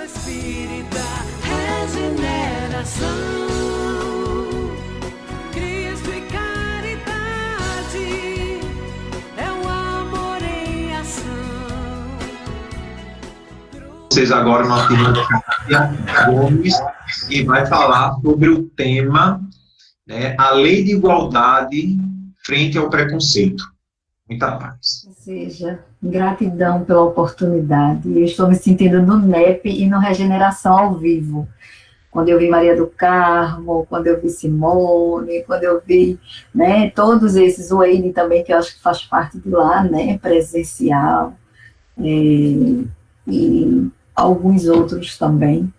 espírita, regeneração, Cristo e caridade, é o amor em ação. Vocês agora uma turma de Kátia Gomes, que vai falar sobre o tema, né, a lei de igualdade frente ao preconceito. Muita paz. Ou seja, gratidão pela oportunidade. Eu estou me sentindo no NEP e no Regeneração ao vivo. Quando eu vi Maria do Carmo, quando eu vi Simone, quando eu vi, né, todos esses, o Eide também, que eu acho que faz parte de lá, né, presencial, e alguns outros também.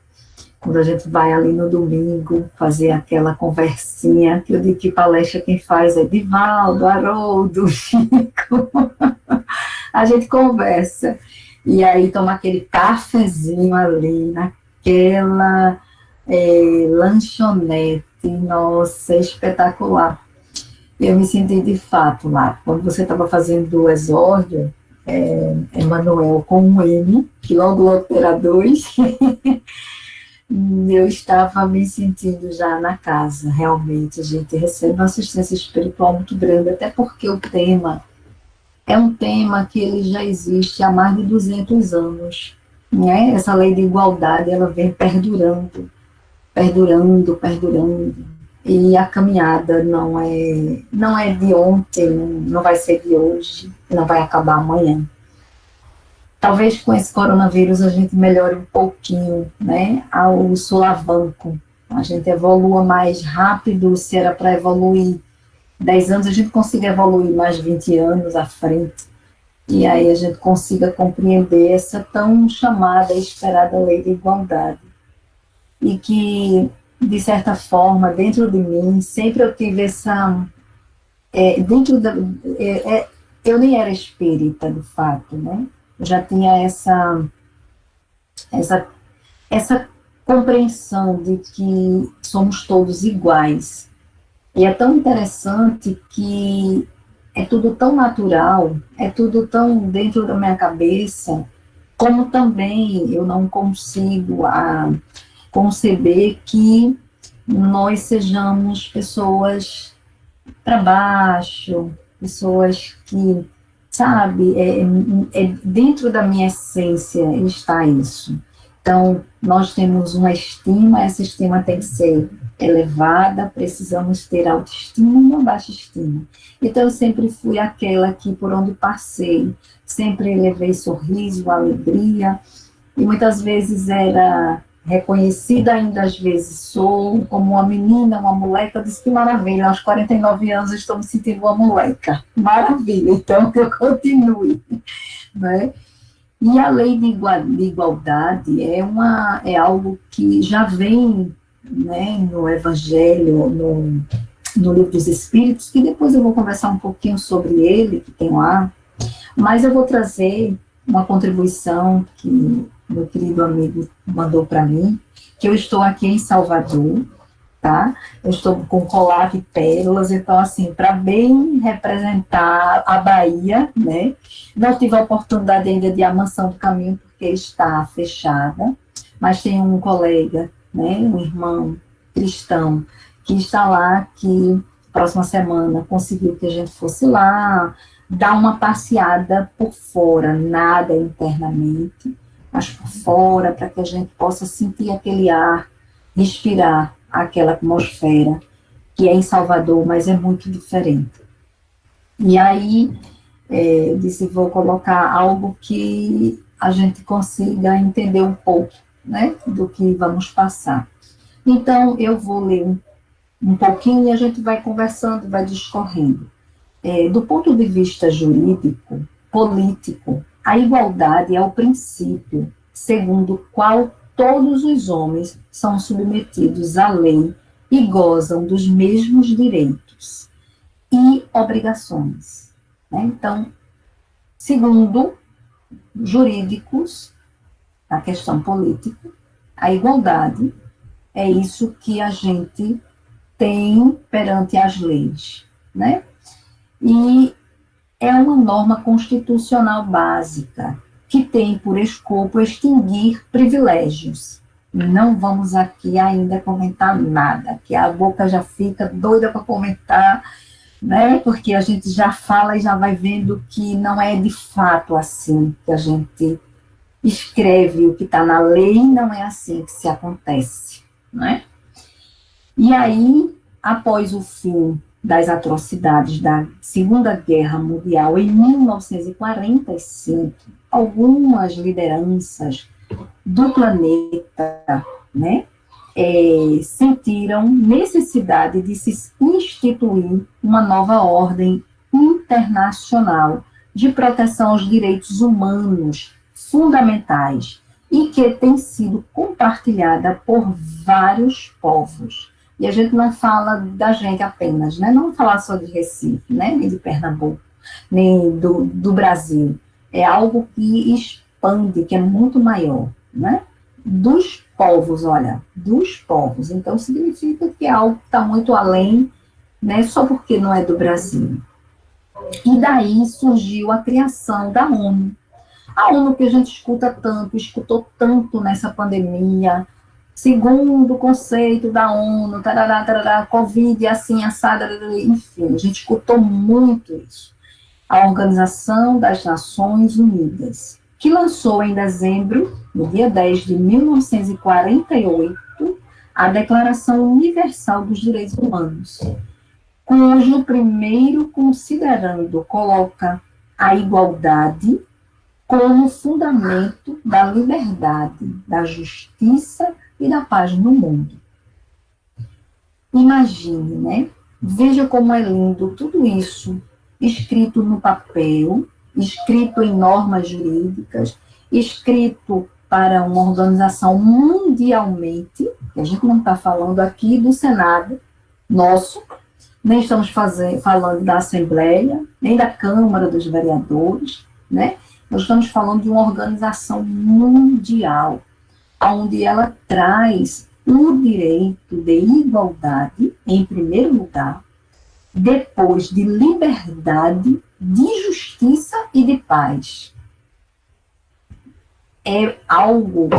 Quando a gente vai ali no domingo fazer aquela conversinha, que eu digo que palestra quem faz é Divaldo, Haroldo, Chico, a gente conversa, e aí toma aquele cafezinho ali, naquela lanchonete, nossa, espetacular. Eu me senti de fato lá, quando você estava fazendo o exórdio, Emanuel com um M, que logo terá dois, eu estava me sentindo já na casa, realmente. A gente recebe uma assistência espiritual muito grande, até porque o tema é um tema que ele já existe há mais de 200 anos, né? Essa lei de igualdade, ela vem perdurando, perdurando, perdurando, e a caminhada não é de ontem, não vai ser de hoje, não vai acabar amanhã. Talvez com esse coronavírus a gente melhore um pouquinho, né, ao solavanco, a gente evolua mais rápido. Se era para evoluir 10 anos, a gente consiga evoluir mais 20 anos à frente, e aí a gente consiga compreender essa tão chamada e esperada lei de igualdade, e que, de certa forma, dentro de mim, sempre eu tive essa, eu nem era espírita, de fato, né, eu já tinha essa compreensão de que somos todos iguais. E é tão interessante que é tudo tão natural, é tudo tão dentro da minha cabeça, como também eu não consigo conceber que nós sejamos pessoas para baixo, pessoas que, sabe, dentro da minha essência está isso. Então, nós temos uma estima, essa estima tem que ser elevada, precisamos ter autoestima e uma baixa estima. Então, eu sempre fui aquela que, por onde passei, sempre levei sorriso, alegria, e muitas vezes era reconhecida, ainda às vezes sou, como uma menina, uma moleca. Eu disse que maravilha, aos 49 anos estou me sentindo uma moleca, maravilha, então que eu continue, né? E a lei de igualdade é algo que já vem, né, no Evangelho, no Livro dos Espíritos, que depois eu vou conversar um pouquinho sobre ele, que tem lá, mas eu vou trazer uma contribuição que meu querido amigo mandou para mim, que eu estou aqui em Salvador, tá? Eu estou com colar de pérolas, então, assim, para bem representar a Bahia, né? Não tive a oportunidade ainda de ir à Mansão do Caminho, porque está fechada, mas tem um colega, né, um irmão cristão, que está lá, que próxima semana conseguiu que a gente fosse lá, dar uma passeada por fora, nada internamente, mas por fora, para que a gente possa sentir aquele ar, respirar aquela atmosfera que é em Salvador, mas é muito diferente. E aí, eu disse, vou colocar algo que a gente consiga entender um pouco, né, do que vamos passar. Então, eu vou ler um pouquinho e a gente vai conversando, vai discorrendo. Do ponto de vista jurídico, político, a igualdade é o princípio segundo o qual todos os homens são submetidos à lei e gozam dos mesmos direitos e obrigações, né? Então, segundo jurídicos, a questão política, a igualdade é isso que a gente tem perante as leis, né? E é uma norma constitucional básica que tem por escopo extinguir privilégios. Não vamos aqui ainda comentar nada, que a boca já fica doida para comentar, né? Porque a gente já fala e já vai vendo que não é de fato assim que a gente escreve o que está na lei, não é assim que se acontece, né? E aí, após o fim das atrocidades da Segunda Guerra Mundial, em 1945, algumas lideranças do planeta, né, sentiram necessidade de se instituir uma nova ordem internacional de proteção aos direitos humanos fundamentais e que tem sido compartilhada por vários povos. E a gente não fala da gente apenas, né? Não falar só de Recife, né? Nem de Pernambuco, nem do Brasil. É algo que expande, que é muito maior, né? Dos povos, olha, dos povos. Então, significa que é algo que está muito além, né? Só porque não é do Brasil. E daí surgiu a criação da ONU. A ONU que a gente escutou tanto nessa pandemia, segundo o conceito da ONU, tarará, tarará, Covid, assim, assada, enfim, a gente escutou muito isso. A Organização das Nações Unidas, que lançou em dezembro, no dia 10 de 1948, a Declaração Universal dos Direitos Humanos, cujo primeiro considerando coloca a igualdade como fundamento da liberdade, da justiça e da paz no mundo. Imagine, né? Veja como é lindo tudo isso, escrito no papel, escrito em normas jurídicas, escrito para uma organização mundialmente, que a gente não está falando aqui do Senado nosso, nem estamos falando da Assembleia, nem da Câmara dos Vereadores, né? Nós estamos falando de uma organização mundial, onde ela traz o direito de igualdade, em primeiro lugar, depois de liberdade, de justiça e de paz. É algo,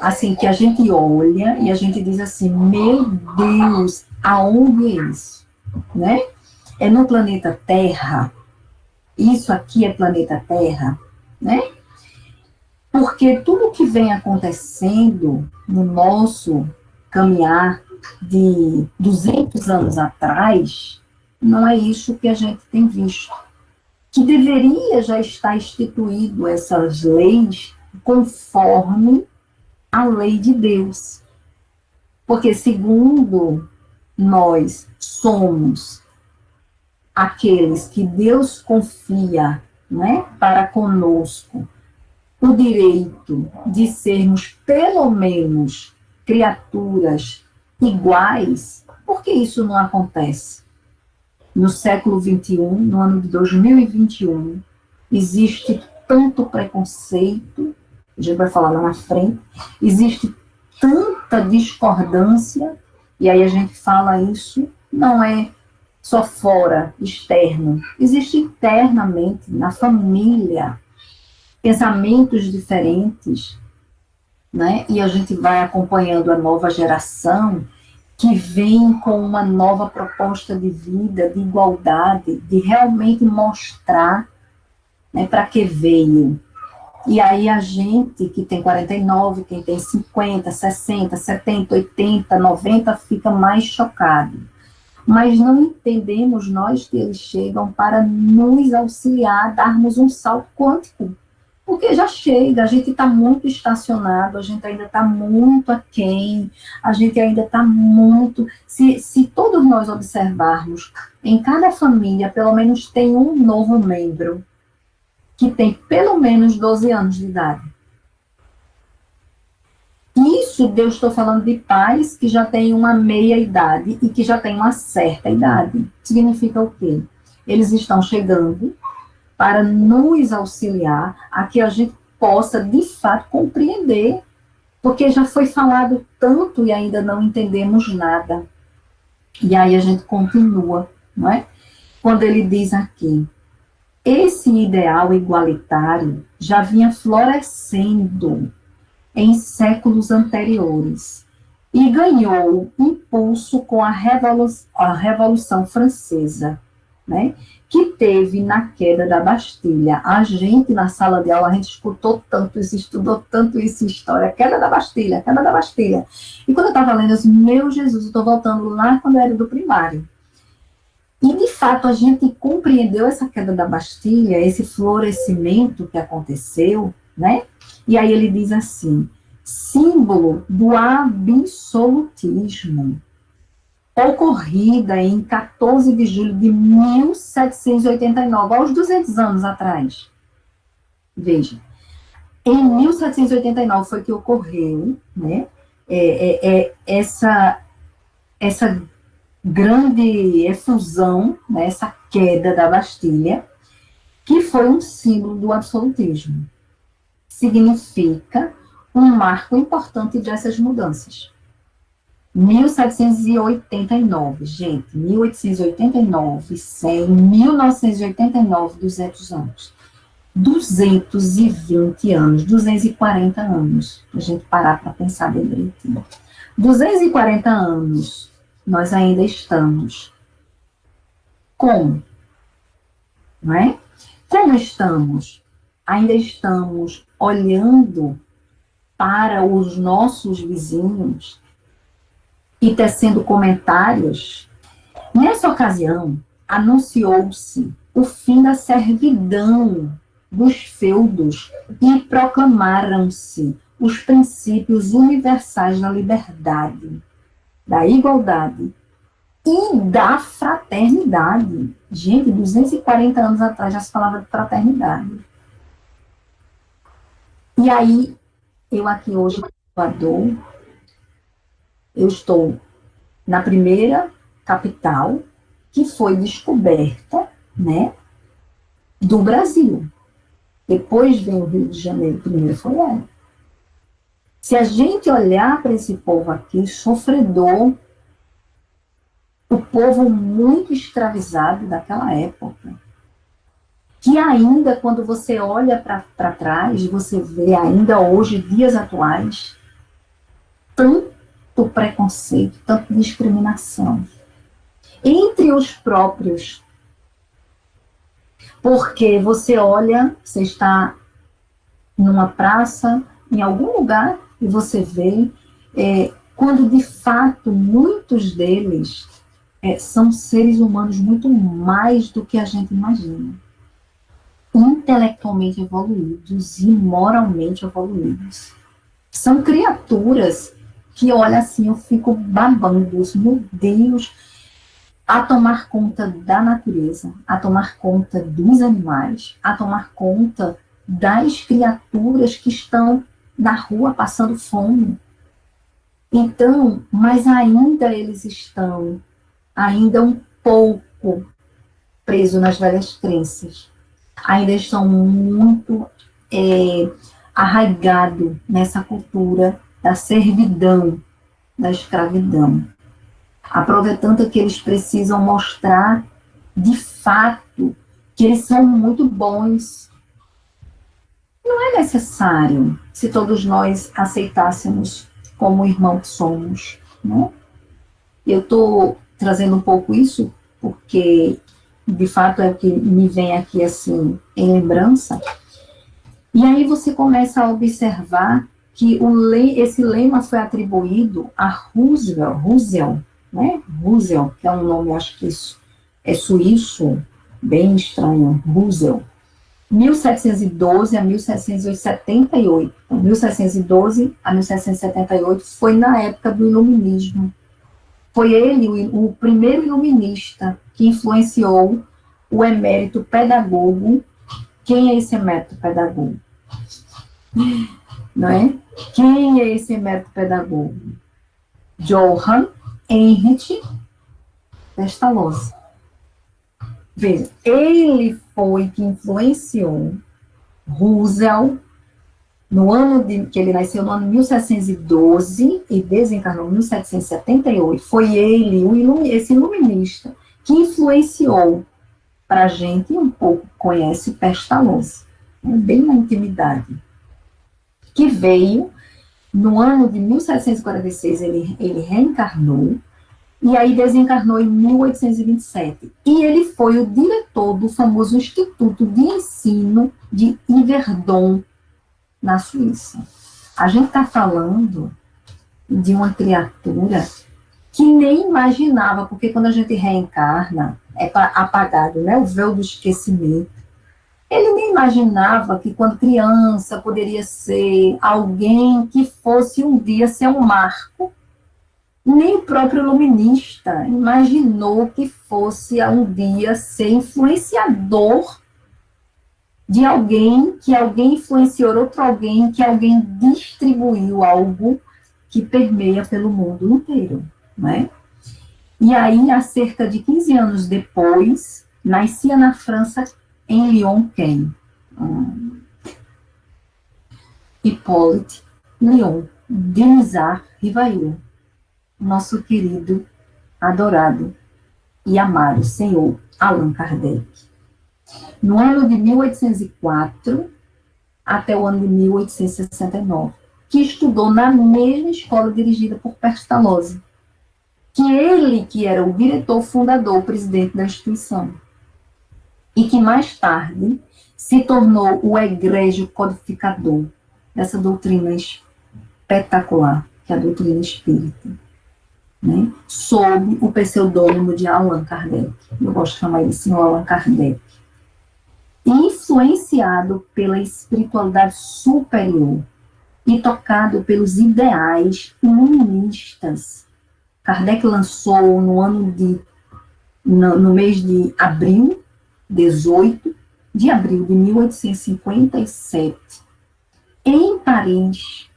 assim, que a gente olha e a gente diz assim, meu Deus, aonde é isso? Né? É no planeta Terra. Isso aqui é planeta Terra, né? Porque tudo que vem acontecendo no nosso caminhar de 200 anos atrás, não é isso que a gente tem visto. Que deveria já estar instituído essas leis conforme a lei de Deus. Porque segundo nós somos aqueles que Deus confia, né, para conosco, o direito de sermos pelo menos criaturas iguais, por que isso não acontece? No século XXI, no ano de 2021, existe tanto preconceito, a gente vai falar lá na frente, existe tanta discordância, e aí a gente fala isso, não é só fora, externo, existe internamente, na família, pensamentos diferentes, né? E a gente vai acompanhando a nova geração que vem com uma nova proposta de vida, de igualdade, de realmente mostrar, né, para que veio. E aí a gente que tem 49, quem tem 50, 60, 70, 80, 90, fica mais chocado. Mas não entendemos nós que eles chegam para nos auxiliar a darmos um salto quântico. Porque já chega, a gente está muito estacionado, a gente ainda está muito aquém, a gente ainda está muito... Se todos nós observarmos, em cada família, pelo menos tem um novo membro que tem pelo menos 12 anos de idade. Isso, eu estou falando de pais que já têm uma meia idade e que já têm uma certa idade. Significa o quê? Eles estão chegando para nos auxiliar a que a gente possa, de fato, compreender, porque já foi falado tanto e ainda não entendemos nada. E aí a gente continua, não é? Quando ele diz aqui, Esse ideal igualitário já vinha florescendo em séculos anteriores e ganhou impulso com a Revolução Francesa, né, que teve na queda da Bastilha. A gente, na sala de aula, a gente escutou tanto isso, estudou tanto isso em história, queda da Bastilha, queda da Bastilha. E quando eu estava lendo, eu disse, meu Jesus, eu estou voltando lá quando eu era do primário. E, de fato, a gente compreendeu essa queda da Bastilha, esse florescimento que aconteceu, né? E aí ele diz assim, símbolo do absolutismo, ocorrida em 14 de julho de 1789, aos 200 anos atrás. Veja, em 1789 foi que ocorreu, né, essa grande efusão, né, essa queda da Bastilha, que foi um símbolo do absolutismo. Significa um marco importante dessas mudanças. 1789, gente, 1889, 100, 1989, 200 anos. 220 anos, 240 anos, a gente parar para pensar bem direitinho. 240 anos, nós ainda estamos como? Não é? Como estamos? Ainda estamos olhando para os nossos vizinhos e tecendo comentários. Nessa ocasião, anunciou-se o fim da servidão dos feudos e proclamaram-se os princípios universais da liberdade, da igualdade e da fraternidade. Gente, 240 anos atrás já se falava de fraternidade. E aí, eu aqui hoje, Equador, eu estou na primeira capital que foi descoberta, né, do Brasil. Depois vem o Rio de Janeiro, primeiro foi ela. Se a gente olhar para esse povo aqui, sofredor, o povo muito escravizado daquela época, que ainda, quando você olha para trás, você vê ainda hoje, dias atuais, tanto preconceito, tanta discriminação entre os próprios. Porque você olha, você está numa praça, em algum lugar, e você vê, quando de fato muitos deles são seres humanos muito mais do que a gente imagina. Intelectualmente evoluídos e moralmente evoluídos. São criaturas que, olha assim, eu fico babando, meu Deus, a tomar conta da natureza, a tomar conta dos animais, a tomar conta das criaturas que estão na rua passando fome. Então, mas ainda eles estão, ainda um pouco presos nas velhas crenças, ainda estão muito arraigados nessa cultura da servidão, da escravidão. Aproveitando que eles precisam mostrar, de fato, que eles são muito bons. Não é necessário, se todos nós aceitássemos como irmão que somos, né? Eu estou trazendo um pouco isso, porque, de fato, é o que me vem aqui, assim, em lembrança. E aí você começa a observar que esse lema foi atribuído a Rousseau, né? Rousseau, que é um nome, acho que isso é suíço, bem estranho, Rousseau. 1712 a 1778. Então, 1712 a 1778 foi na época do iluminismo. Foi ele o primeiro iluminista que influenciou o emérito pedagogo. Quem é esse emérito pedagogo? Não é? Quem é esse emérito pedagogo? Johann Heinrich Pestalozzi. Veja, ele foi que influenciou Rousseau no ano que ele nasceu no ano 1712 e desencarnou em 1778. Foi ele, esse iluminista, que influenciou para a gente um pouco conhece Pestalozzi, né, bem na intimidade, que veio no ano de 1746, ele reencarnou, e aí desencarnou em 1827. E ele foi o diretor do famoso Instituto de Ensino de Yverdon, na Suíça. A gente está falando de uma criatura que nem imaginava, porque quando a gente reencarna, é apagado, né, o véu do esquecimento. Ele nem imaginava que quando criança poderia ser alguém que fosse um dia ser um marco. Nem o próprio iluminista imaginou que fosse um dia ser influenciador de alguém, que alguém influenciou outro alguém, que alguém distribuiu algo que permeia pelo mundo inteiro, né? E aí, há cerca de 15 anos depois, nascia na França, em Lyon, quem? Hippolyte Lyon Denisard Rivail, nosso querido, adorado e amado senhor Allan Kardec. No ano de 1804 até o ano de 1869, que estudou na mesma escola dirigida por Pestalozzi, que era o diretor fundador, o presidente da instituição, e que mais tarde se tornou o egrégio codificador dessa doutrina espetacular, que é a doutrina espírita, né, sob o pseudônimo de Allan Kardec. Eu gosto de chamar ele de senhor Allan Kardec. Influenciado pela espiritualidade superior e tocado pelos ideais iluministas, Kardec lançou no mês de abril, 18 de abril de 1857, em Paris,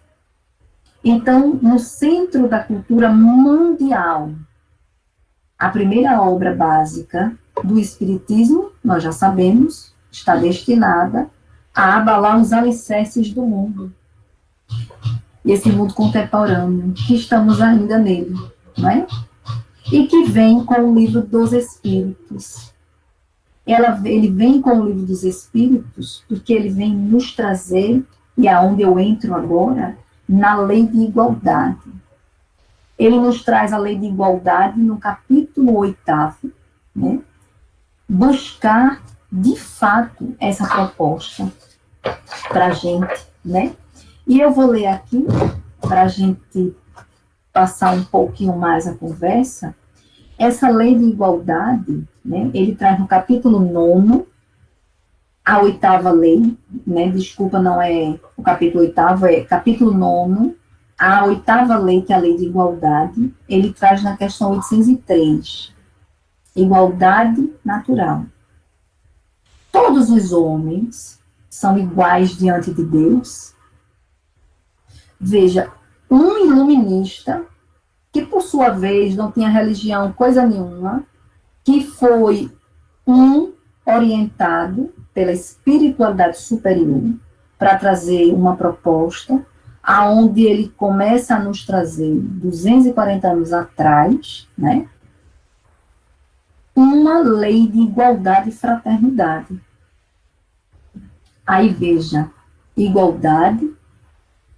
então, no centro da cultura mundial, a primeira obra básica do Espiritismo, nós já sabemos, está destinada a abalar os alicerces do mundo. Esse mundo contemporâneo, que estamos ainda nele, não é? E que vem com o livro dos Espíritos. Ele vem com o livro dos Espíritos porque ele vem nos trazer, e é onde eu entro agora, na lei de igualdade. Ele nos traz a lei de igualdade no capítulo 8º, né? Buscar, de fato, essa proposta para a gente, né? E eu vou ler aqui, para a gente passar um pouquinho mais a conversa, essa lei de igualdade, né? Ele traz no capítulo 9º, a 8ª lei, né? Desculpa, não é o capítulo 8º, é capítulo 9º, a 8ª lei, que é a lei de igualdade, ele traz na questão 803, igualdade natural. Todos os homens são iguais diante de Deus. Veja, um iluminista, que por sua vez não tinha religião, coisa nenhuma, que foi orientado pela espiritualidade superior para trazer uma proposta, aonde ele começa a nos trazer, 240 anos atrás, né, uma lei de igualdade e fraternidade. Aí veja, igualdade,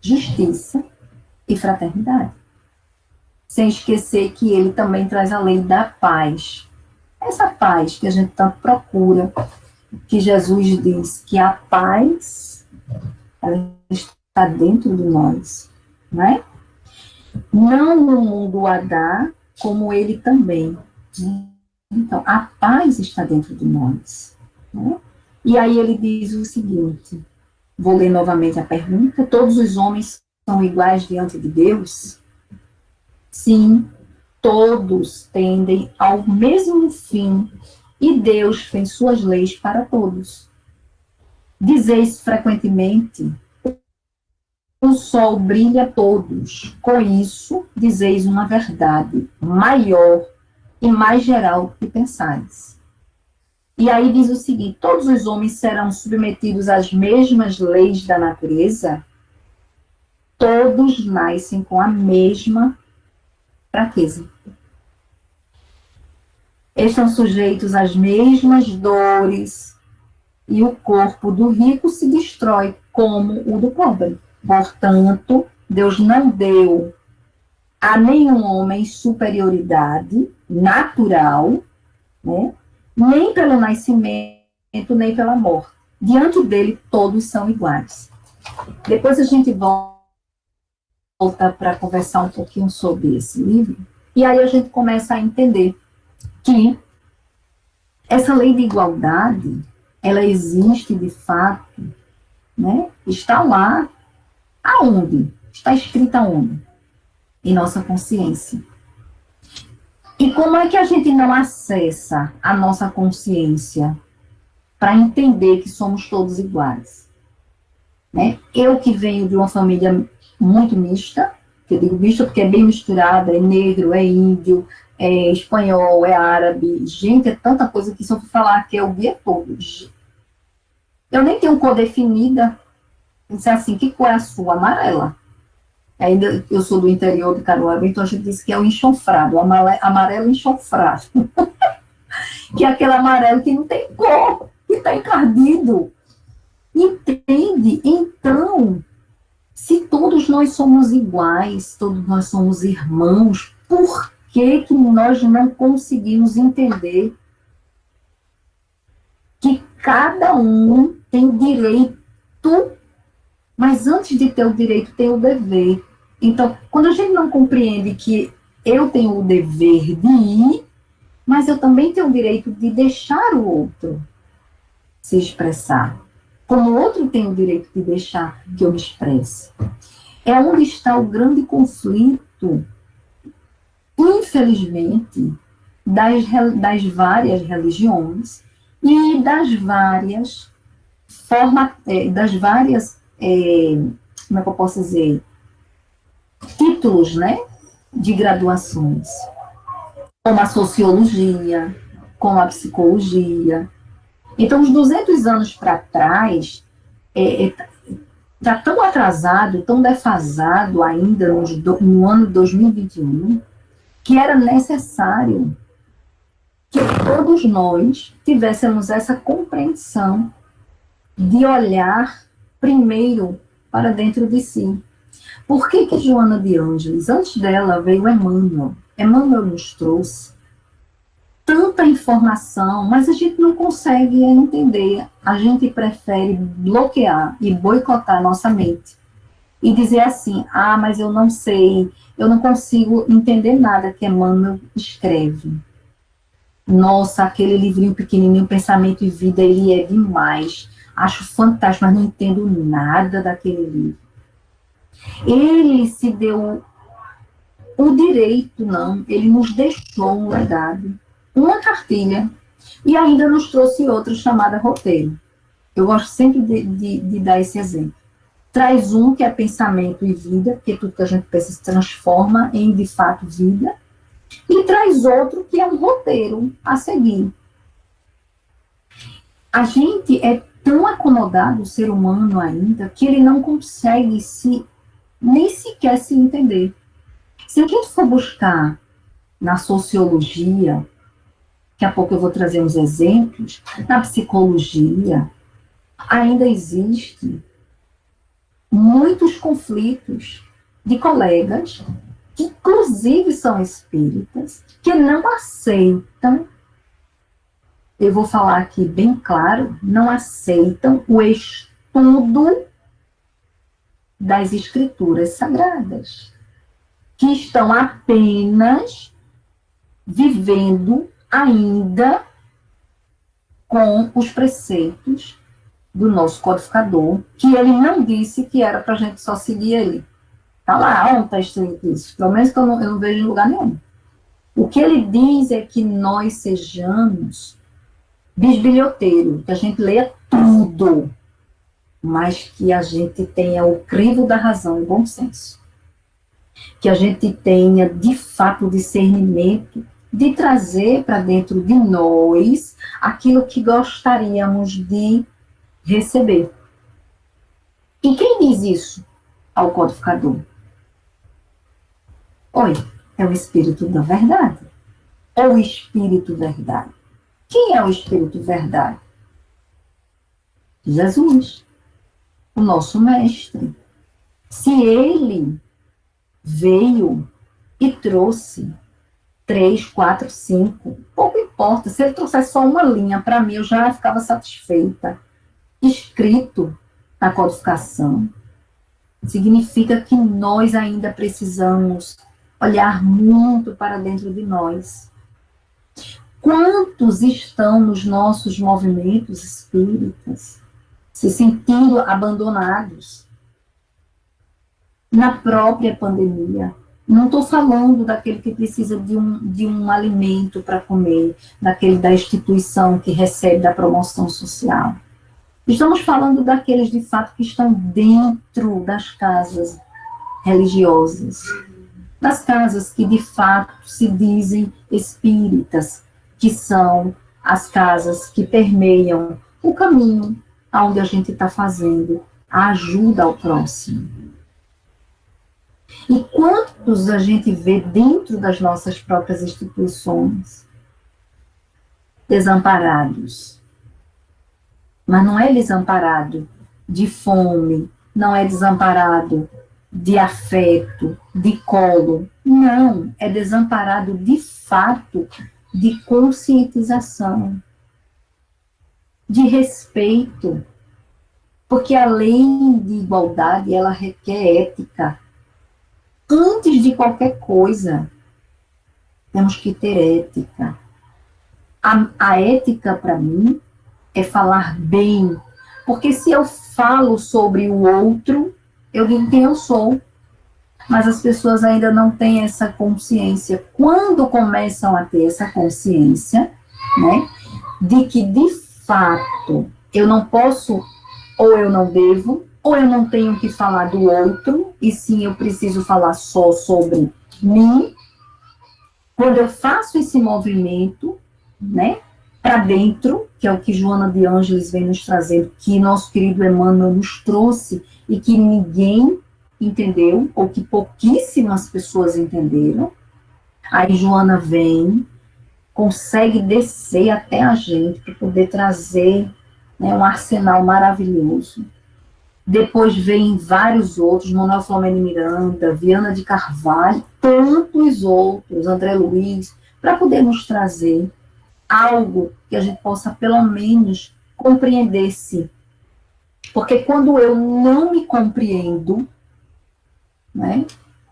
justiça e fraternidade. Sem esquecer que ele também traz a lei da paz. Essa paz que a gente tanto procura, que Jesus diz que a paz, ela está dentro de nós, né? Não no mundo a dar, como ele também. Né? Então, a paz está dentro de nós. Né? E aí ele diz o seguinte, vou ler novamente a pergunta: todos os homens são iguais diante de Deus? Sim, todos tendem ao mesmo fim, e Deus fez suas leis para todos. Dizeis frequentemente, o sol brilha a todos. Com isso, dizeis uma verdade maior e mais geral que pensais. E aí diz o seguinte: todos os homens serão submetidos às mesmas leis da natureza? Todos nascem com a mesma fraqueza. Estão sujeitos às mesmas dores e o corpo do rico se destrói como o do pobre. Portanto, Deus não deu a nenhum homem superioridade natural, né? Nem pelo nascimento, nem pela morte. Diante dele, todos são iguais. Depois a gente volta para conversar um pouquinho sobre esse livro, e aí a gente começa a entender que essa lei de igualdade, ela existe de fato, né? Está lá, aonde? Está escrita onde? Em nossa consciência. E como é que a gente não acessa a nossa consciência para entender que somos todos iguais? Né? Eu que venho de uma família muito mista, que eu digo mista porque é bem misturada, é negro, é índio, é espanhol, é árabe, gente, é tanta coisa que se eu for falar que eu vi é todo. Eu nem tenho cor definida, disse assim, que cor é a sua? Amarela. Ainda eu sou do interior de Caruaru, então a gente diz que é o enxofrado, o amarelo enxofrado. Que é aquele amarelo que não tem cor, que está encardido. Entende? Então, se todos nós somos iguais, todos nós somos irmãos, por que nós não conseguimos entender que cada um tem direito, mas antes de ter o direito, tem o dever? Então, quando a gente não compreende que eu tenho o dever de ir, mas eu também tenho o direito de deixar o outro se expressar, como o outro tem o direito de deixar que eu me expresse. É onde está o grande conflito, infelizmente, das várias religiões e das várias formas, como é que eu posso dizer, títulos, né, de graduações, como a sociologia, como a psicologia. Então, uns 200 anos para trás, está tão atrasado, tão defasado ainda no ano 2021, que era necessário que todos nós tivéssemos essa compreensão de olhar primeiro para dentro de si. Por que Joana de Ângeles, antes dela veio Emmanuel? Emmanuel nos trouxe tanta informação, mas a gente não consegue entender. A gente prefere bloquear e boicotar a nossa mente. E dizer assim, mas eu não sei, eu não consigo entender nada que Emmanuel escreve. Nossa, aquele livrinho pequenininho, Pensamento e Vida, ele é demais. Acho fantástico, mas não entendo nada daquele livro. Ele se deu o direito, não, ele nos deixou um legado, uma cartilha, e ainda nos trouxe outra chamada roteiro. Eu gosto sempre de dar esse exemplo. Traz um que é pensamento e vida, porque tudo que a gente pensa se transforma em, de fato, vida, e traz outro que é um roteiro a seguir. A gente é tão acomodado, o ser humano ainda, que ele não consegue nem sequer se entender. Se a gente for buscar na sociologia, daqui a pouco eu vou trazer uns exemplos, na psicologia, ainda existe muitos conflitos de colegas, que inclusive são espíritas, que não aceitam, eu vou falar aqui bem claro, não aceitam o estudo das escrituras sagradas, que estão apenas vivendo ainda com os preceitos do nosso codificador, que ele não disse que era para a gente só seguir ele. Está lá, onde está escrito isso? Pelo menos que eu não vejo em lugar nenhum. O que ele diz é que nós sejamos bisbilhoteiros, que a gente leia tudo, mas que a gente tenha o crivo da razão e o bom senso. Que a gente tenha, de fato, o discernimento de trazer para dentro de nós aquilo que gostaríamos de receber. E quem diz isso ao codificador? Oi, é o Espírito da Verdade. ou Espírito Verdade? Quem é o Espírito Verdade? Jesus, o nosso Mestre. Se ele veio e trouxe 3, 4, 5, pouco importa. Se ele trouxesse só uma linha, para mim, eu já ficava satisfeita. Escrito na codificação, significa que nós ainda precisamos olhar muito para dentro de nós. Quantos estão nos nossos movimentos espíritas se sentindo abandonados na própria pandemia? Não estou falando daquele que precisa de um alimento para comer, daquele da instituição que recebe da promoção social. Estamos falando daqueles, de fato, que estão dentro das casas religiosas, das casas que, de fato, se dizem espíritas, que são as casas que permeiam o caminho aonde a gente está fazendo a ajuda ao próximo. E quantos a gente vê dentro das nossas próprias instituições desamparados? Mas não é desamparado de fome, não é desamparado de afeto, de colo. Não, é desamparado de fato de conscientização, de respeito. Porque a lei de igualdade, ela requer ética. Antes de qualquer coisa, temos que ter ética. A ética, para mim, é falar bem. Porque se eu falo sobre o outro, eu digo quem eu sou. Mas as pessoas ainda não têm essa consciência. Quando começam a ter essa consciência, né, de que, de fato, eu não posso, ou eu não devo, ou eu não tenho que falar do outro, e sim eu preciso falar só sobre mim. Quando eu faço esse movimento, né, para dentro, que é o que Joana de Ângeles vem nos trazendo, que nosso querido Emmanuel nos trouxe, e que ninguém entendeu, ou que pouquíssimas pessoas entenderam. Aí Joana vem, consegue descer até a gente, para poder trazer, né, um arsenal maravilhoso. Depois vem vários outros, Manuel Flamengo Miranda, Viana de Carvalho, tantos outros, André Luiz, para poder nos trazer algo que a gente possa, pelo menos, compreender-se. Porque quando eu não me compreendo, né,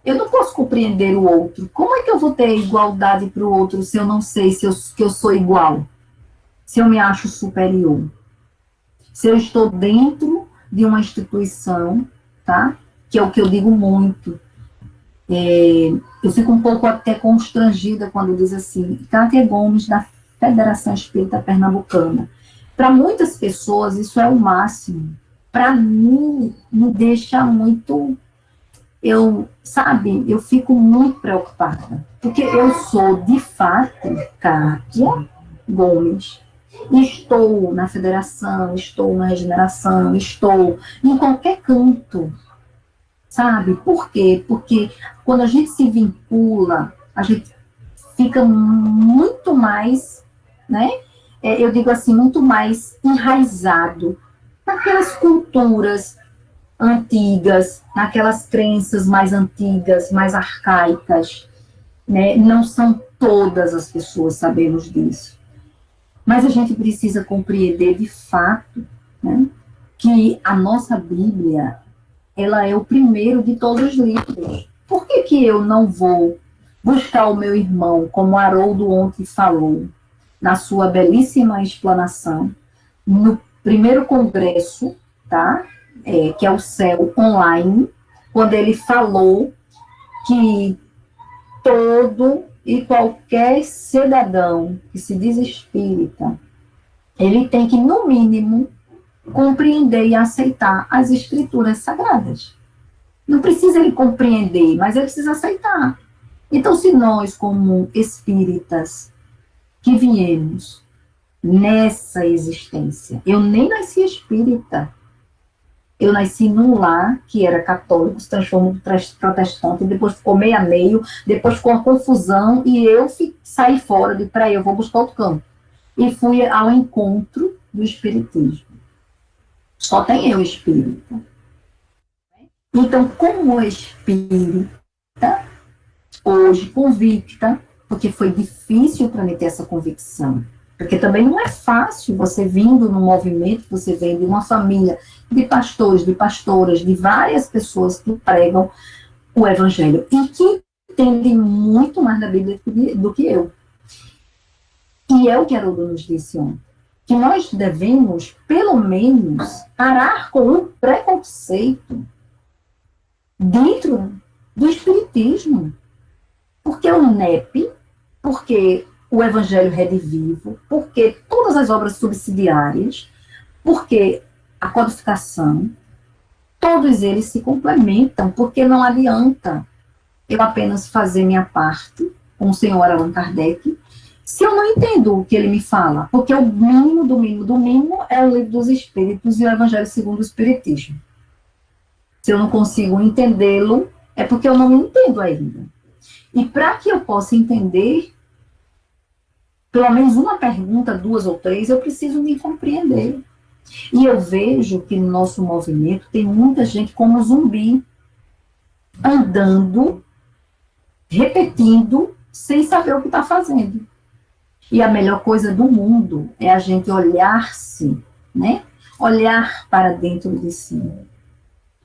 eu não posso compreender o outro. Como é que eu vou ter igualdade para o outro se eu não sei que eu sou igual? Se eu me acho superior? Se eu estou dentro de uma instituição, tá? Que é o que eu digo muito. Eu fico um pouco até constrangida quando diz assim, Cátia Gomes, da Federação Espírita Pernambucana. Para muitas pessoas, isso é o máximo. Para mim, me deixa muito... Eu fico muito preocupada. Porque eu sou, de fato, Cátia Gomes. Estou na federação, estou na regeneração, estou em qualquer canto, sabe? Por quê? Porque quando a gente se vincula, a gente fica muito mais, né? Eu digo assim, muito mais enraizado naquelas culturas antigas, naquelas crenças mais antigas, mais arcaicas, né? Não são todas as pessoas, sabemos disso. Mas a gente precisa compreender de fato, né, que a nossa Bíblia, ela é o primeiro de todos os livros. Por que que eu não vou buscar o meu irmão, como Haroldo ontem falou, na sua belíssima explanação, no primeiro congresso, tá, que é o Céu Online, quando ele falou que todo e qualquer cidadão que se diz espírita, ele tem que, no mínimo, compreender e aceitar as escrituras sagradas. Não precisa ele compreender, mas ele precisa aceitar. Então, se nós, como espíritas, que viemos nessa existência, eu nem nasci espírita, Eu nasci num lar que era católico, se transformou em protestante, depois ficou meio a meio, depois ficou uma confusão, e eu saí fora, de para eu vou buscar outro campo. E fui ao encontro do espiritismo. Só tem eu espírita. Então, como espírita, hoje convicta, porque foi difícil para mim ter essa convicção, porque também não é fácil você vindo no movimento, você vem de uma família de pastores, de pastoras, de várias pessoas que pregam o evangelho e que entendem muito mais da Bíblia do que eu. E é o que Haroldo nos disse ontem, que nós devemos, pelo menos, parar com o preconceito dentro do espiritismo. Porque o NEP, porque o Evangelho Redivivo, porque todas as obras subsidiárias, porque a codificação, todos eles se complementam, porque não adianta eu apenas fazer minha parte com o senhor Allan Kardec, se eu não entendo o que ele me fala, porque o mínimo do mínimo do mínimo é o Livro dos Espíritos e o Evangelho segundo o Espiritismo. Se eu não consigo entendê-lo, é porque eu não me entendo ainda. E para que eu possa entender, pelo menos uma pergunta, 2 ou 3, eu preciso me compreender. E eu vejo que no nosso movimento tem muita gente como zumbi, andando, repetindo, sem saber o que está fazendo. E a melhor coisa do mundo é a gente olhar-se, né? Olhar para dentro de si.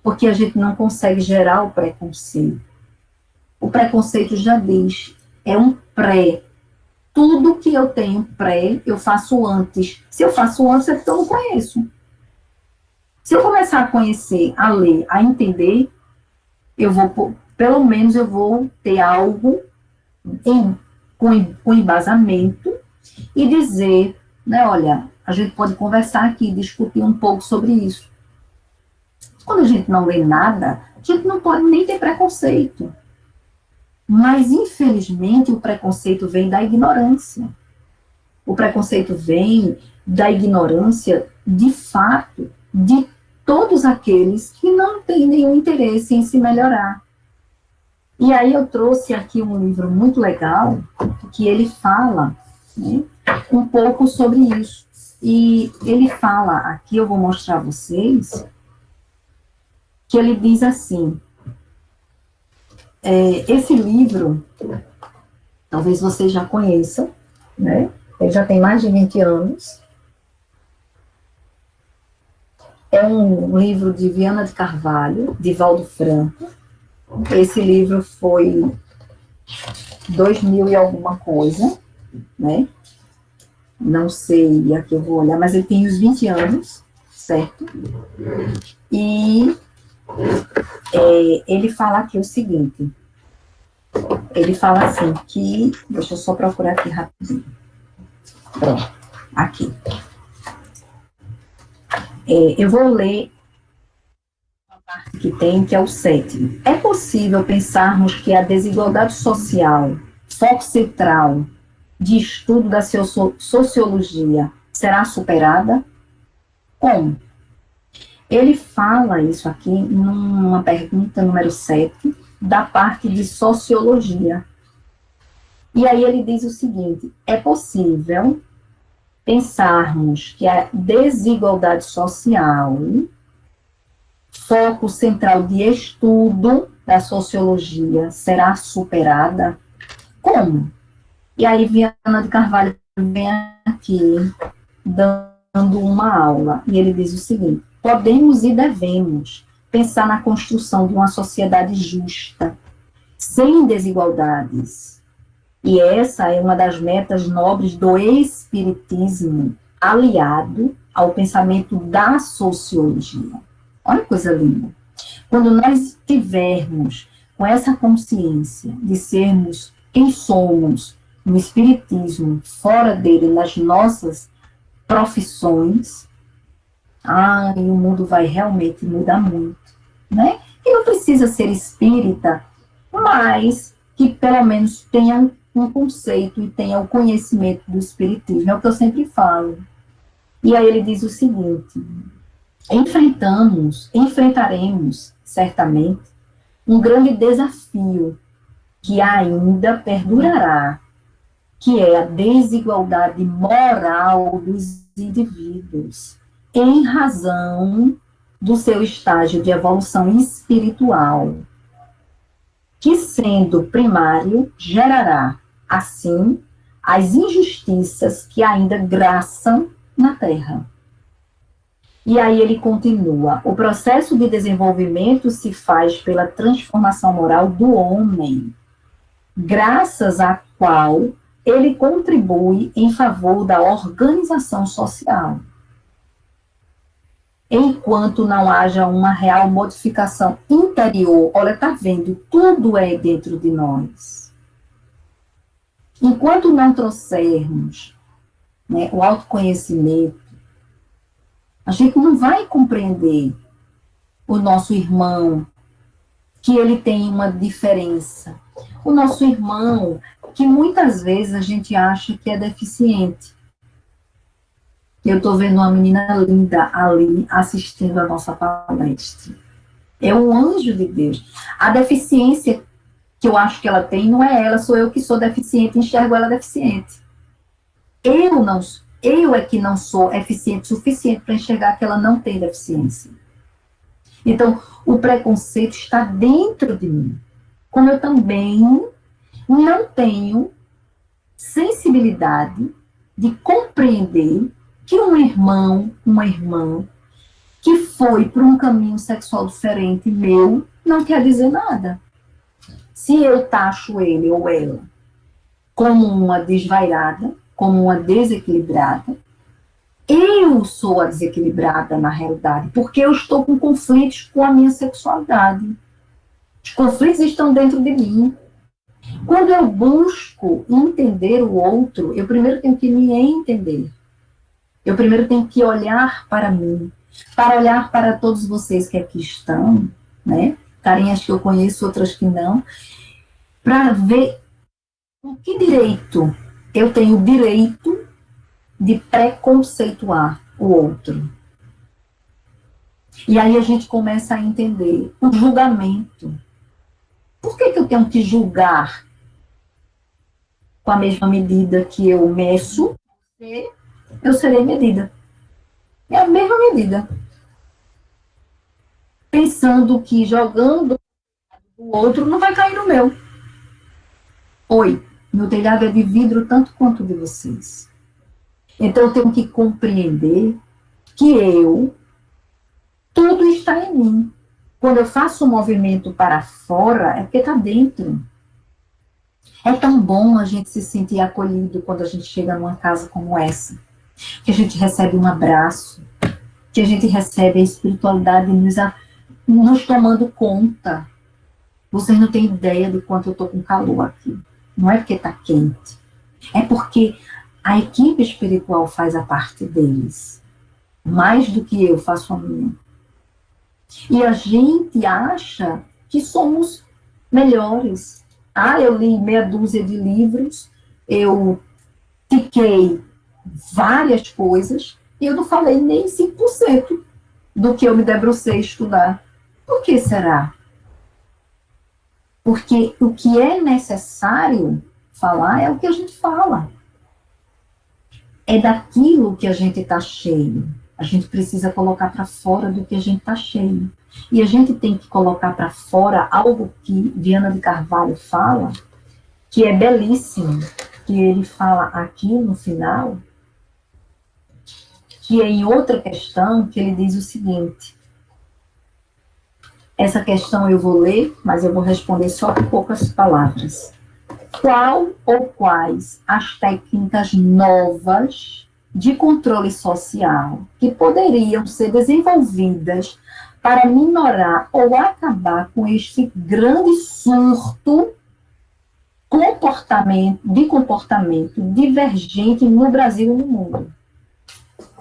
Porque a gente não consegue gerar o preconceito. O preconceito já diz, é um pré. Tudo que eu tenho pré, eu faço antes. Se eu faço antes, é porque eu não conheço. Se eu começar a conhecer, a ler, a entender, eu vou, pelo menos eu vou ter algo com embasamento e dizer, né, olha, a gente pode conversar aqui, discutir um pouco sobre isso. Quando a gente não lê nada, a gente não pode nem ter preconceito. Mas, infelizmente, o preconceito vem da ignorância. O preconceito vem da ignorância, de fato, de todos aqueles que não têm nenhum interesse em se melhorar. E aí eu trouxe aqui um livro muito legal, que ele fala, né, um pouco sobre isso. E ele fala, aqui eu vou mostrar a vocês, que ele diz assim, esse livro, talvez vocês já conheçam, né? Ele já tem mais de 20 anos. É um livro de Viana de Carvalho, de Valdo Franco. Esse livro foi 2000 e alguma coisa, né? Não sei, aqui eu vou olhar, mas ele tem uns 20 anos, certo? E ele fala aqui o seguinte, ele fala assim que, deixa eu só procurar aqui rapidinho, pronto, aqui, eu vou ler a parte que tem, que é o 7. É possível pensarmos que a desigualdade social, foco central de estudo da sociologia, será superada? Como? Ele fala isso aqui numa pergunta número 7, da parte de sociologia. E aí ele diz o seguinte, é possível pensarmos que a desigualdade social, foco central de estudo da sociologia, será superada? Como? E aí Viana de Carvalho vem aqui dando uma aula, e ele diz o seguinte, podemos e devemos pensar na construção de uma sociedade justa, sem desigualdades. E essa é uma das metas nobres do espiritismo, aliado ao pensamento da sociologia. Olha que coisa linda. Quando nós estivermos com essa consciência de sermos quem somos no espiritismo, fora dele, nas nossas profissões, e o mundo vai realmente mudar muito, né? E não precisa ser espírita, mas que pelo menos tenha um conceito e tenha o conhecimento do espiritismo, é o que eu sempre falo. E aí ele diz o seguinte, enfrentaremos, certamente, um grande desafio que ainda perdurará, que é a desigualdade moral dos indivíduos, em razão do seu estágio de evolução espiritual, que, sendo primário, gerará, assim, as injustiças que ainda graçam na Terra. E aí ele continua: o processo de desenvolvimento se faz pela transformação moral do homem, graças à qual ele contribui em favor da organização social. Enquanto não haja uma real modificação interior, olha, está vendo, tudo é dentro de nós. Enquanto não trouxermos, né, o autoconhecimento, a gente não vai compreender o nosso irmão, que ele tem uma diferença. O nosso irmão, que muitas vezes a gente acha que é deficiente. Eu estou vendo uma menina linda ali assistindo a nossa palestra. É um anjo de Deus. A deficiência que eu acho que ela tem não é ela, sou eu que sou deficiente, enxergo ela deficiente. Eu é que não sou eficiente o suficiente para enxergar que ela não tem deficiência. Então, o preconceito está dentro de mim. Como eu também não tenho sensibilidade de compreender que um irmão, uma irmã, que foi por um caminho sexual diferente meu, não quer dizer nada. Se eu taxo ele ou ela como uma desvairada, como uma desequilibrada, eu sou a desequilibrada na realidade, porque eu estou com conflitos com a minha sexualidade. Os conflitos estão dentro de mim. Quando eu busco entender o outro, eu primeiro tenho que me entender. Eu primeiro tenho que olhar para mim, para olhar para todos vocês que aqui estão, né? Carinhas que eu conheço, outras que não, para ver com que direito eu tenho o direito de preconceituar o outro. E aí a gente começa a entender o julgamento. Por que eu tenho que julgar com a mesma medida que eu meço? Eu serei medida. É a mesma medida. Pensando que jogando o outro não vai cair no meu. Oi, meu telhado é de vidro tanto quanto o de vocês. Então eu tenho que compreender que tudo está em mim. Quando eu faço um movimento para fora, é porque está dentro. É tão bom a gente se sentir acolhido quando a gente chega numa casa como essa. Que a gente recebe um abraço, que a gente recebe a espiritualidade nos tomando conta. Vocês não têm ideia do quanto eu estou com calor aqui. Não é porque está quente. É porque a equipe espiritual faz a parte deles. Mais do que eu faço a minha. E a gente acha que somos melhores. Ah, eu li meia dúzia de livros, eu fiquei várias coisas, e eu não falei nem 5% do que eu me debrucei estudar. Por que será? Porque o que é necessário falar é o que a gente fala. É daquilo que a gente está cheio. A gente precisa colocar para fora do que a gente está cheio. E a gente tem que colocar para fora algo que Viana de Carvalho fala, que é belíssimo, que ele fala aqui no final, que é em outra questão, que ele diz o seguinte. Essa questão eu vou ler, mas eu vou responder só com poucas palavras. Qual ou quais as técnicas novas de controle social que poderiam ser desenvolvidas para minorar ou acabar com este grande surto de comportamento divergente no Brasil e no mundo?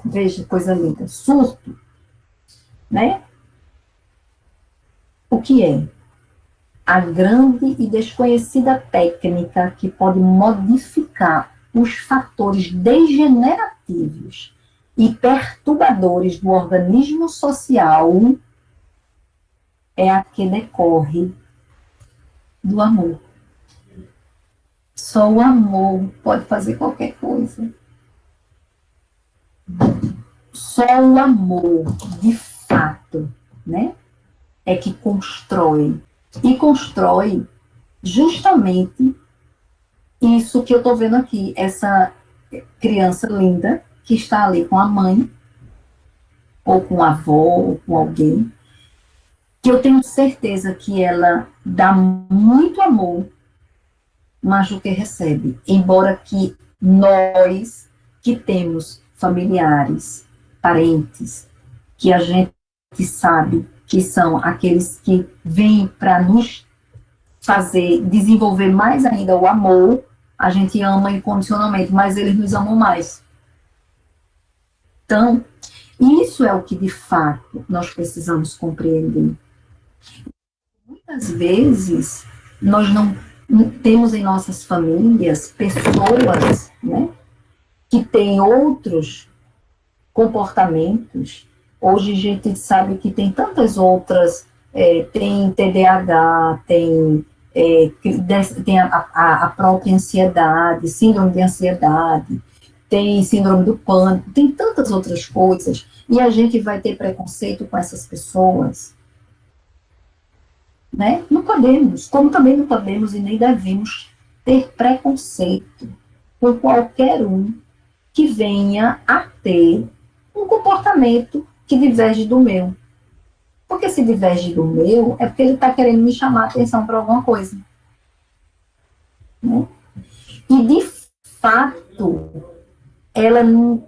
Veja, coisa linda. Surto, né? O que é? A grande e desconhecida técnica que pode modificar os fatores degenerativos e perturbadores do organismo social é a que decorre do amor. Só o amor pode fazer qualquer coisa. Só o amor, de fato, né, é que constrói. E constrói justamente isso que eu estou vendo aqui, essa criança linda que está ali com a mãe, ou com a avó, ou com alguém, que eu tenho certeza que ela dá muito amor, mas do que recebe. Embora que nós, que temos familiares, parentes, que a gente sabe que são aqueles que vêm para nos fazer desenvolver mais ainda o amor, a gente ama incondicionalmente, mas eles nos amam mais. Então, isso é o que de fato nós precisamos compreender. Muitas vezes nós não temos em nossas famílias pessoas, né, que têm outros comportamentos. Hoje a gente sabe que tem tantas outras, tem TDAH, tem a própria ansiedade, síndrome de ansiedade, tem síndrome do pânico, tem tantas outras coisas, e a gente vai ter preconceito com essas pessoas, né? Não podemos, como também não podemos e nem devemos ter preconceito com qualquer um que venha a ter um comportamento que diverge do meu. Porque se diverge do meu, é porque ele está querendo me chamar a atenção para alguma coisa. Né? E, de fato, ela não,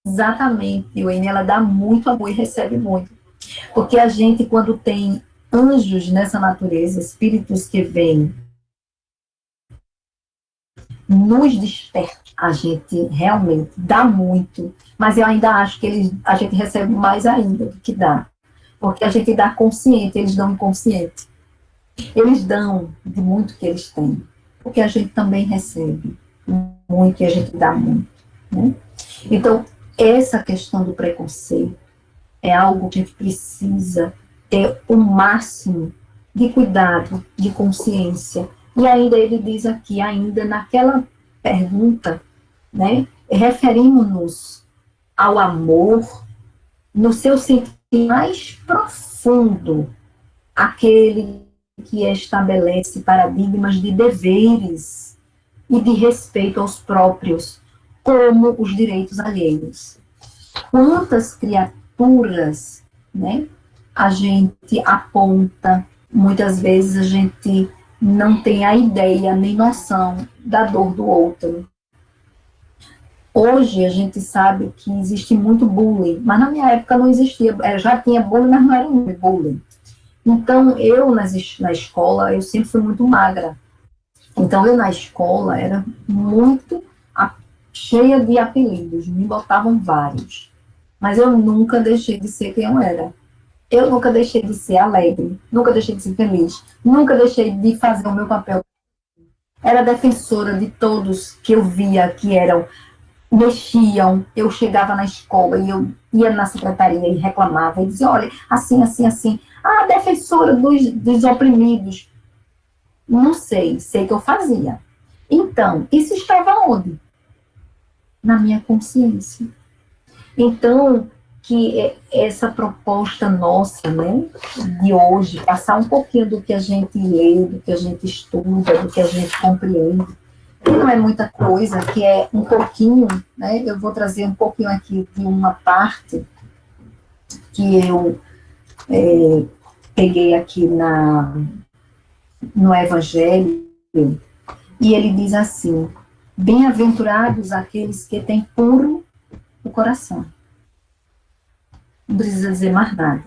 exatamente, Wayne, ela dá muito amor e recebe muito. Porque a gente, quando tem anjos nessa natureza, espíritos que vêm nos desperta, a gente realmente dá muito, mas eu ainda acho que a gente recebe mais ainda do que dá, porque a gente dá consciente, eles dão inconsciente. Eles dão de muito que eles têm, porque a gente também recebe muito e a gente dá muito, né? Então, essa questão do preconceito é algo que a gente precisa ter o máximo de cuidado, de consciência. E ainda ele diz aqui, ainda naquela pergunta, né, referimos-nos ao amor no seu sentido mais profundo, aquele que estabelece paradigmas de deveres e de respeito aos próprios, como os direitos alheios. Quantas criaturas, né, a gente aponta, muitas vezes a gente não tem a ideia nem noção da dor do outro. Hoje a gente sabe que existe muito bullying, mas na minha época não existia, já tinha bullying, mas não era um bullying. Então, eu na escola, eu sempre fui muito magra. Então, eu na escola era muito cheia de apelidos, me botavam vários. Mas eu nunca deixei de ser quem eu era. Eu nunca deixei de ser alegre, nunca deixei de ser feliz, nunca deixei de fazer o meu papel. Era defensora de todos que eu via que mexiam. Eu chegava na escola e eu ia na secretaria e reclamava e dizia, olha, assim, assim, assim. Ah, defensora dos oprimidos. Não sei que eu fazia. Então, isso estava onde? Na minha consciência. Então, que essa proposta nossa, né, de hoje, passar um pouquinho do que a gente lê, do que a gente estuda, do que a gente compreende, que não é muita coisa, que é um pouquinho, né, eu vou trazer um pouquinho aqui de uma parte que eu peguei aqui no Evangelho, e ele diz assim, bem-aventurados aqueles que têm puro o coração. Não precisa dizer mais nada,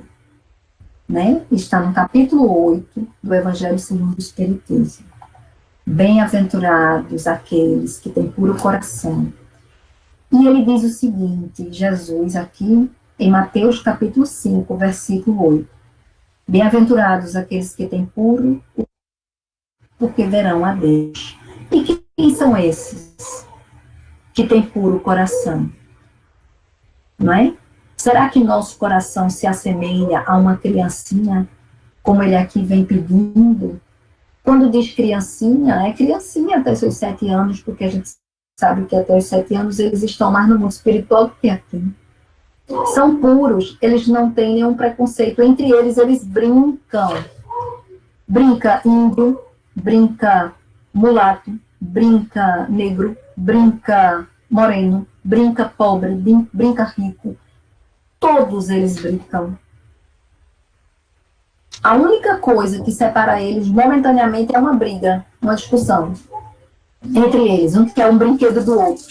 né? Está no capítulo 8 do Evangelho segundo o Espiritismo. Bem-aventurados aqueles que têm puro coração. E ele diz o seguinte, Jesus aqui, em Mateus capítulo 5, versículo 8. Bem-aventurados aqueles que têm puro, porque verão a Deus. E quem são esses que têm puro coração? não é? Será que nosso coração se assemelha a uma criancinha, como ele aqui vem pedindo? Quando diz criancinha, é criancinha até seus 7 anos, porque a gente sabe que até os 7 anos eles estão mais no mundo espiritual do que aqui. São puros, eles não têm nenhum preconceito. Entre eles brincam. Brinca índio, brinca mulato, brinca negro, brinca moreno, brinca pobre, brinca rico. Todos eles brincam. A única coisa que separa eles momentaneamente é uma briga, uma discussão entre eles. Um quer um brinquedo do outro.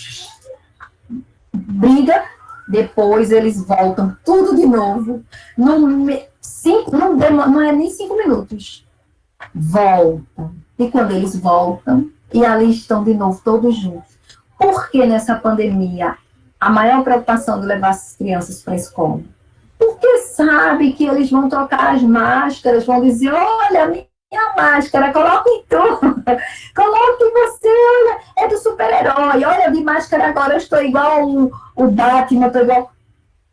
Briga, depois eles voltam tudo de novo. Não é nem 5 minutos. Voltam. E quando eles voltam, e ali estão de novo todos juntos. Por que nessa pandemia a maior preocupação de levar as crianças para a escola? Porque sabe que eles vão trocar as máscaras, vão dizer, olha, minha máscara, coloque em tudo, coloque você, olha, é do super-herói, olha, de máscara agora eu estou igual o Batman, estou igual...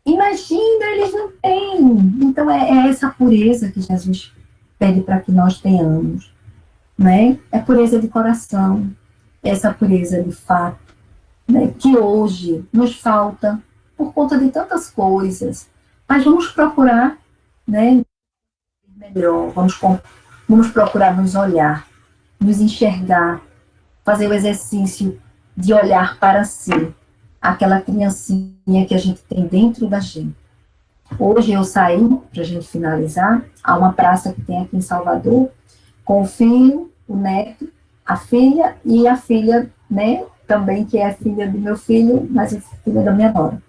Imagina, eles não têm. Então é essa pureza que Jesus pede para que nós tenhamos, né? É pureza de coração, essa pureza de fato, né? Que hoje nos falta por conta de tantas coisas. Mas vamos procurar, né, melhor, vamos procurar nos olhar, nos enxergar, fazer o exercício de olhar para si, aquela criancinha que a gente tem dentro da gente. Hoje eu saí, para a gente finalizar, a uma praça que tem aqui em Salvador, com o filho, o neto, a filha e a filha, né, também que é filha do meu filho, mas é filha da minha nora.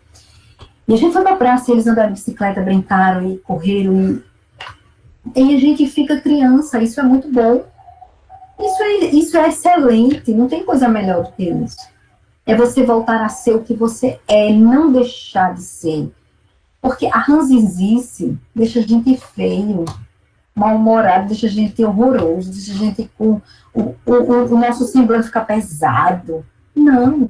E a gente foi pra praça, eles andaram de bicicleta, brincaram e correram, e a gente fica criança, isso é muito bom. Isso é excelente, não tem coisa melhor do que isso. É você voltar a ser o que você é, não deixar de ser. Porque a ranzinzice deixa a gente feio, mal-humorado, deixa a gente horroroso, deixa a gente com o nosso semblante ficar pesado. Não.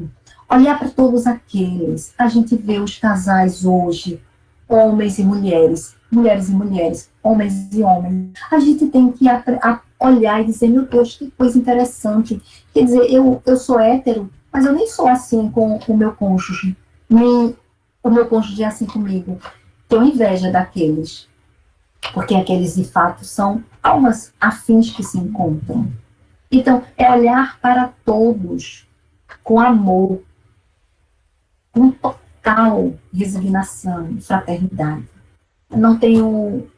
Olhar para todos aqueles, a gente vê os casais hoje, homens e mulheres, mulheres e mulheres, homens e homens. A gente tem que olhar e dizer, meu Deus, que coisa interessante. Quer dizer, eu sou hétero, mas eu nem sou assim com o meu cônjuge, nem o meu cônjuge é assim comigo. Tenho inveja daqueles, porque aqueles de fato são almas afins que se encontram. Então, é olhar para todos com amor, com total resignação, fraternidade. Eu não tenho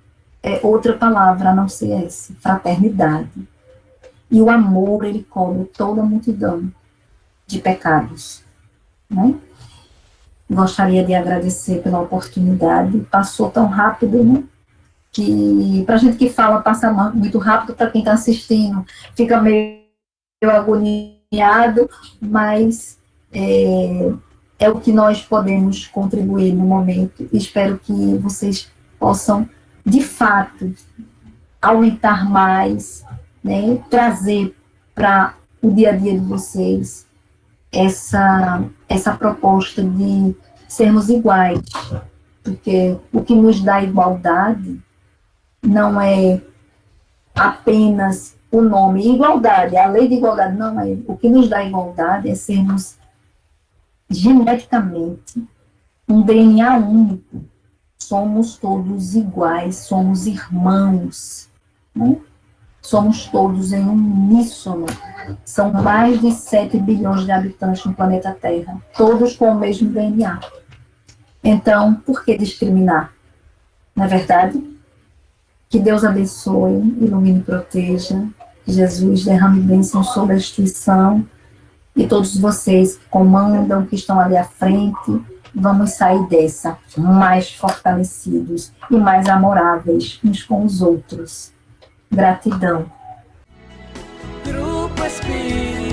outra palavra a não ser essa, fraternidade. E o amor, ele cobre toda a multidão de pecados, né? Gostaria de agradecer pela oportunidade, passou tão rápido, né? Que pra gente que fala, passa muito rápido, para quem está assistindo, fica meio agoniado, mas é o que nós podemos contribuir no momento. Espero que vocês possam, de fato, aumentar mais, né, trazer para o dia a dia de vocês essa proposta de sermos iguais, porque o que nos dá igualdade não é apenas o nome igualdade, a lei de igualdade não é. O que nos dá igualdade é sermos geneticamente um DNA único. Somos todos iguais, somos irmãos, né? Somos todos em uníssono. São mais de 7 bilhões de habitantes no planeta Terra, todos com o mesmo DNA. Então, por que discriminar? Não é verdade? Que Deus abençoe, ilumine e proteja. Que Jesus derrame bênção sobre a instituição e todos vocês que comandam, que estão ali à frente. Vamos sair dessa mais fortalecidos e mais amoráveis uns com os outros. Gratidão. Grupo Espírita.